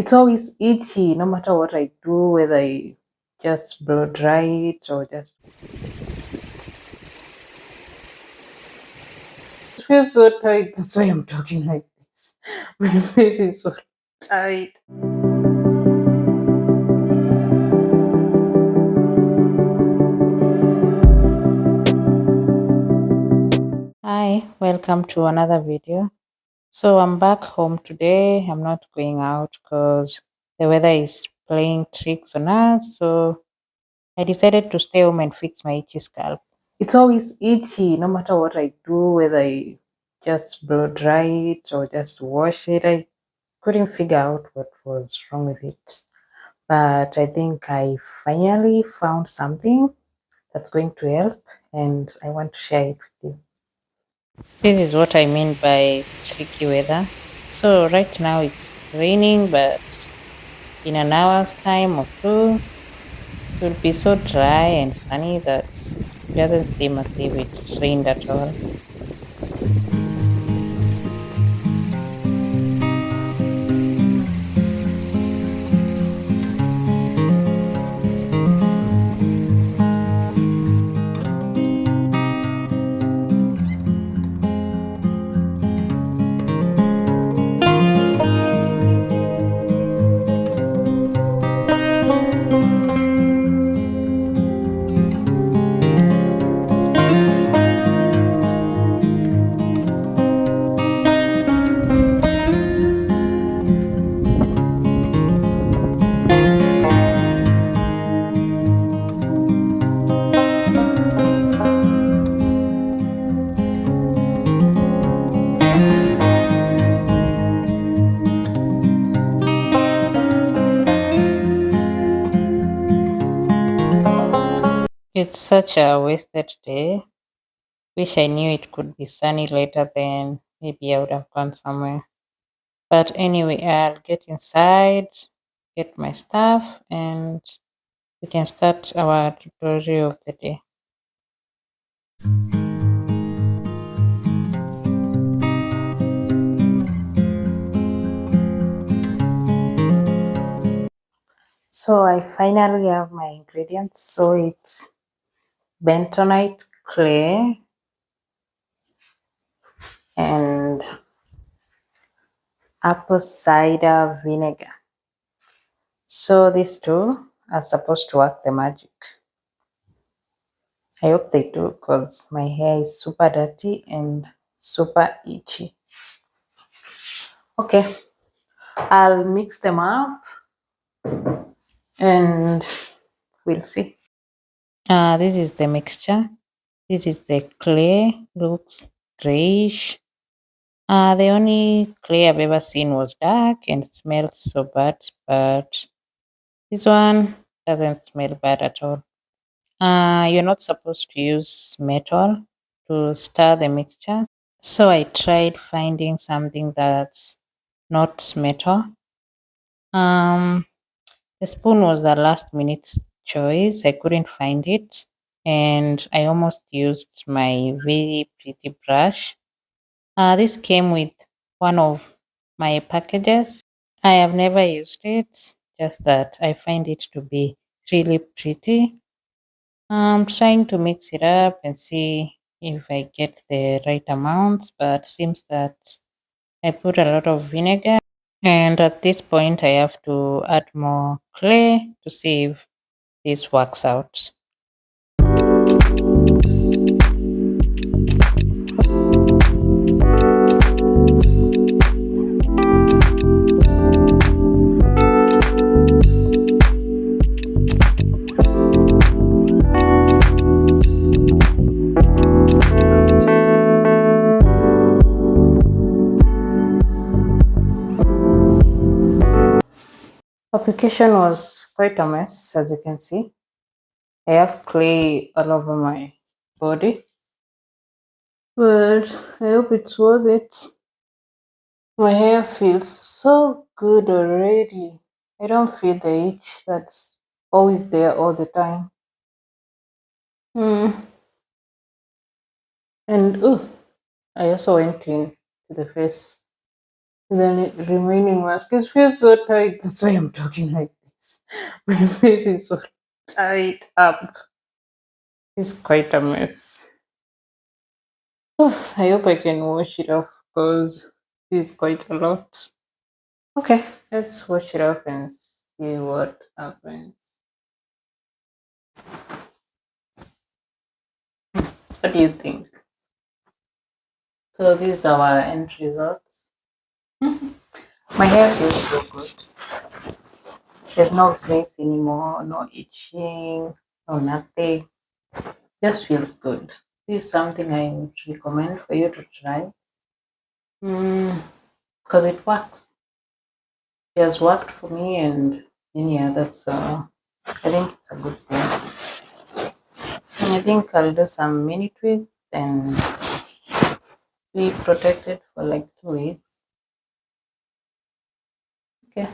It's always itchy no matter what I do, whether I just blow dry it or just. It feels so tight. That's why I'm talking like this. My face is so tight. Hi, welcome to another video. So I'm back home today. I'm not going out because the weather is playing tricks on us. So I decided to stay home and fix my itchy scalp. It's always itchy no matter what I do, whether I just blow dry it or just wash it. I couldn't figure out what was wrong with it. But I think I finally found something that's going to help and I want to share it with you. This is what I mean by tricky weather. So right now it's raining, but in an hour's time or two, it will be so dry and sunny that it doesn't seem as if it rained at all. It's such a wasted day. Wish I knew it could be sunny later, then maybe I would have gone somewhere. But anyway, I'll get inside, get my stuff, and we can start our tutorial of the day. So I finally have my ingredients. So it's bentonite clay and apple cider vinegar. So these two are supposed to work the magic. I hope they do because my hair is super dirty and super itchy. Okay, I'll mix them up and we'll see. This is the mixture. This is the clay. Looks grayish. The only clay I've ever seen was dark and smelled so bad, but this one doesn't smell bad at all. You're not supposed to use metal to stir the mixture. So I tried finding something that's not metal. Um, the spoon was the last minute choice. I couldn't find it, and I almost used my very pretty brush. This came with one of my packages. I have never used it, just that I find it to be really pretty. I'm trying to mix it up and see if I get the right amounts, but seems that I put a lot of vinegar. And at this point, I have to add more clay to see if this works out. Application was quite a mess, as you can see. I have clay all over my body, but I hope it's worth it. My hair feels so good already. I don't feel the itch that's always there all the time. Hmm. And I also went in to the face The remaining mask, it feels so tight. That's why I'm talking like this. My face is so tight up. It's quite a mess. Oh, I hope I can wash it off because it's quite a lot. Okay, let's wash it off and see what happens. What do you think? So these are our end results. My hair feels so good. There's no grace anymore, no itching, no nothing. Just feels good. This is something I would recommend for you to try because it works. It has worked for me and many others, so I think it's a good thing. And I think I'll do some mini twists and be protected for like 2 weeks. Okay.